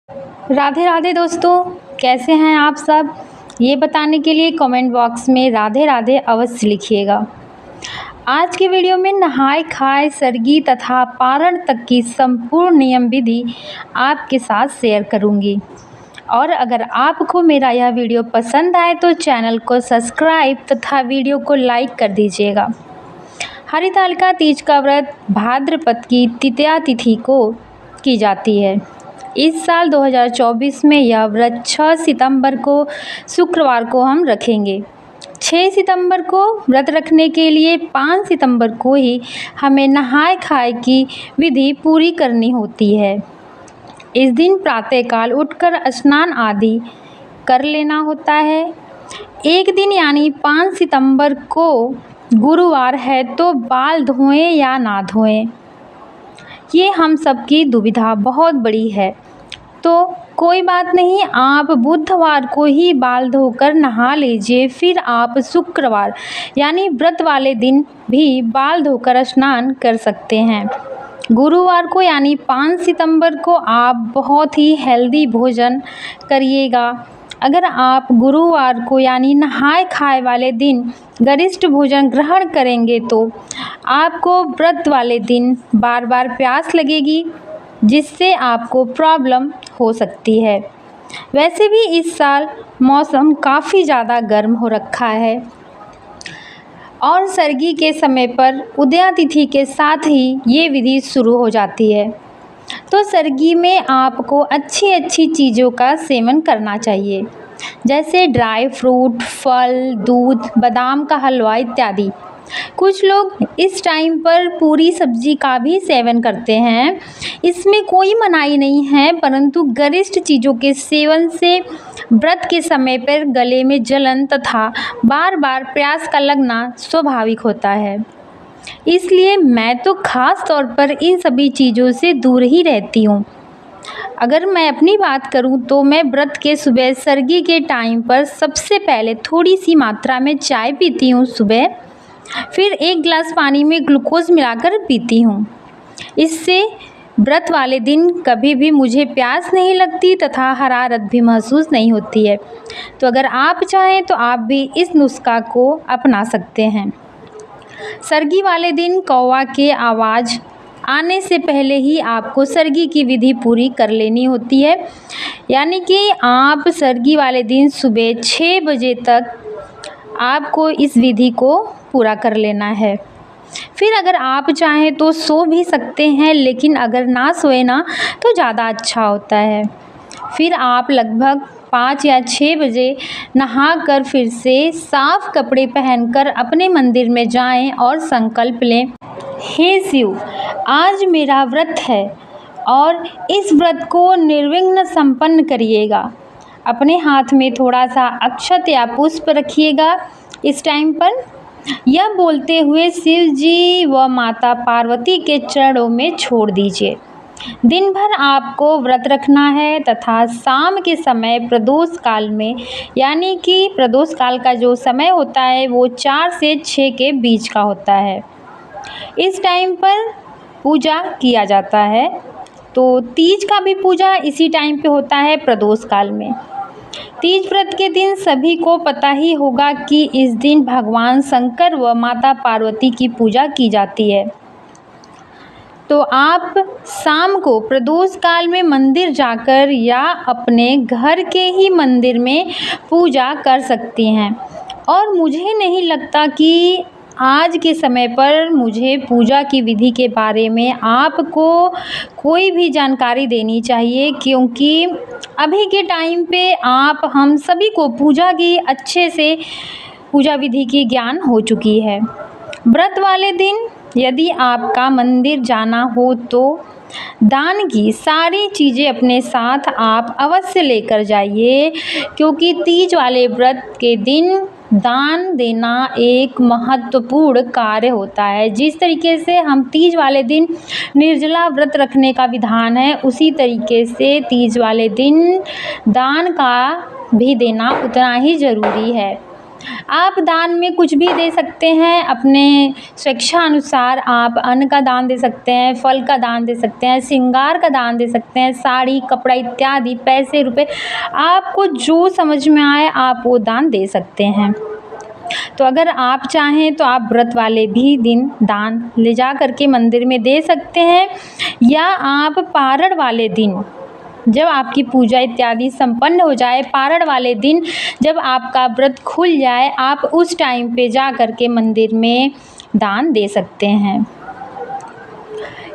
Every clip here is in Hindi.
राधे राधे दोस्तों, कैसे हैं आप सब? ये बताने के लिए कमेंट बॉक्स में राधे राधे अवश्य लिखिएगा। आज की वीडियो में नहाय खाए सरगी तथा पारण तक की संपूर्ण नियम विधि आपके साथ शेयर करूंगी। और अगर आपको मेरा यह वीडियो पसंद आए तो चैनल को सब्सक्राइब तथा वीडियो को लाइक कर दीजिएगा। हरितालिका तीज का व्रत भाद्रपद की तृतीया तिथि को की जाती है। इस साल 2024 में यह व्रत 6 सितंबर को शुक्रवार को हम रखेंगे। 6 सितंबर को व्रत रखने के लिए 5 सितंबर को ही हमें नहाय खाए की विधि पूरी करनी होती है। इस दिन प्रातःकाल उठकर स्नान आदि कर लेना होता है। एक दिन यानी 5 सितंबर को गुरुवार है तो बाल धोएं या ना धोएं, ये हम सब की दुविधा बहुत बड़ी है। तो कोई बात नहीं, आप बुधवार को ही बाल धोकर नहा लीजिए। फिर आप शुक्रवार यानी व्रत वाले दिन भी बाल धोकर स्नान कर सकते हैं। गुरुवार को यानी 5 सितंबर को आप बहुत ही हेल्दी भोजन करिएगा। अगर आप गुरुवार को यानी नहाय खाए वाले दिन गरिष्ठ भोजन ग्रहण करेंगे तो आपको व्रत वाले दिन बार बार प्यास लगेगी, जिससे आपको प्रॉब्लम हो सकती है। वैसे भी इस साल मौसम काफ़ी ज़्यादा गर्म हो रखा है और सरगी के समय पर उदया तिथि के साथ ही ये विधि शुरू हो जाती है। तो सरगी में आपको अच्छी अच्छी चीज़ों का सेवन करना चाहिए, जैसे ड्राई फ्रूट, फल, दूध, बादाम का हलवा इत्यादि। कुछ लोग इस टाइम पर पूरी सब्जी का भी सेवन करते हैं, इसमें कोई मनाही नहीं है, परंतु गरिष्ठ चीज़ों के सेवन से व्रत के समय पर गले में जलन तथा बार बार प्यास का लगना स्वाभाविक होता है। इसलिए मैं तो खास तौर पर इन सभी चीज़ों से दूर ही रहती हूँ। अगर मैं अपनी बात करूं तो मैं व्रत के सुबह सरगी के टाइम पर सबसे पहले थोड़ी सी मात्रा में चाय पीती हूं सुबह, फिर 1 गिलास पानी में ग्लूकोज मिलाकर पीती हूं। इससे व्रत वाले दिन कभी भी मुझे प्यास नहीं लगती तथा हरारत भी महसूस नहीं होती है। तो अगर आप चाहें तो आप भी इस नुस्खा को अपना सकते हैं। सरगी वाले दिन कौवा के आवाज़ आने से पहले ही आपको सरगी की विधि पूरी कर लेनी होती है, यानी कि आप सरगी वाले दिन सुबह 6 बजे तक आपको इस विधि को पूरा कर लेना है। फिर अगर आप चाहें तो सो भी सकते हैं, लेकिन अगर ना सोए ना तो ज़्यादा अच्छा होता है। फिर आप लगभग 5 या 6 बजे नहाकर फिर से साफ कपड़े पहनकर अपने मंदिर में जाएं और संकल्प लें, हे शिव, आज मेरा व्रत है और इस व्रत को निर्विघ्न संपन्न करिएगा। अपने हाथ में थोड़ा सा अक्षत या पुष्प रखिएगा इस टाइम पर। यह बोलते हुए शिव जी व माता पार्वती के चरणों में छोड़ दीजिए। दिन भर आपको व्रत रखना है तथा शाम के समय प्रदोष काल में, यानी कि प्रदोष काल का जो समय होता है वो 4 से 6 के बीच का होता है। इस टाइम पर पूजा किया जाता है। तो तीज का भी पूजा इसी टाइम पे होता है, प्रदोष काल में। तीज व्रत के दिन सभी को पता ही होगा कि इस दिन भगवान शंकर व माता पार्वती की पूजा की जाती है। तो आप शाम को प्रदोष काल में मंदिर जाकर या अपने घर के ही मंदिर में पूजा कर सकती हैं। और मुझे नहीं लगता कि आज के समय पर मुझे पूजा की विधि के बारे में आपको कोई भी जानकारी देनी चाहिए, क्योंकि अभी के टाइम पे आप हम सभी को पूजा की अच्छे से पूजा विधि की ज्ञान हो चुकी है। व्रत वाले दिन यदि आपका मंदिर जाना हो तो दान की सारी चीज़ें अपने साथ आप अवश्य लेकर जाइए, क्योंकि तीज वाले व्रत के दिन दान देना एक महत्वपूर्ण कार्य होता है। जिस तरीके से हम तीज वाले दिन निर्जला व्रत रखने का विधान है, उसी तरीके से तीज वाले दिन दान का भी देना उतना ही ज़रूरी है। आप दान में कुछ भी दे सकते हैं, अपने स्वेच्छा अनुसार आप अन्न का दान दे सकते हैं, फल का दान दे सकते हैं, श्रृंगार का दान दे सकते हैं, साड़ी, कपड़ा इत्यादि, पैसे, रुपए, आपको जो समझ में आए आप वो दान दे सकते हैं। तो अगर आप चाहें तो आप व्रत वाले भी दिन दान ले जा करके मंदिर में दे सकते हैं, या आप पारण वाले दिन जब आपकी पूजा इत्यादि संपन्न हो जाए, पारण वाले दिन जब आपका व्रत खुल जाए, आप उस टाइम पे जा कर के मंदिर में दान दे सकते हैं।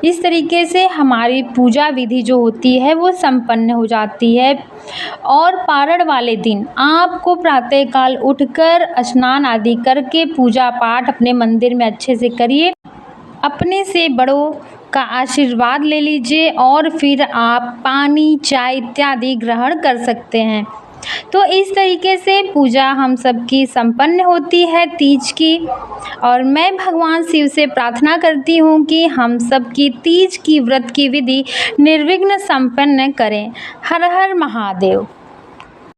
इस तरीके से हमारी पूजा विधि जो होती है वो संपन्न हो जाती है। और पारण वाले दिन आपको प्रातःकाल उठकर स्नान आदि करके पूजा पाठ अपने मंदिर में अच्छे से करिए, अपने से बड़ों का आशीर्वाद ले लीजिए और फिर आप पानी, चाय इत्यादि ग्रहण कर सकते हैं। तो इस तरीके से पूजा हम सबकी संपन्न होती है तीज की। और मैं भगवान शिव से प्रार्थना करती हूँ कि हम सबकी तीज की व्रत की विधि निर्विघ्न संपन्न करें। हर हर महादेव।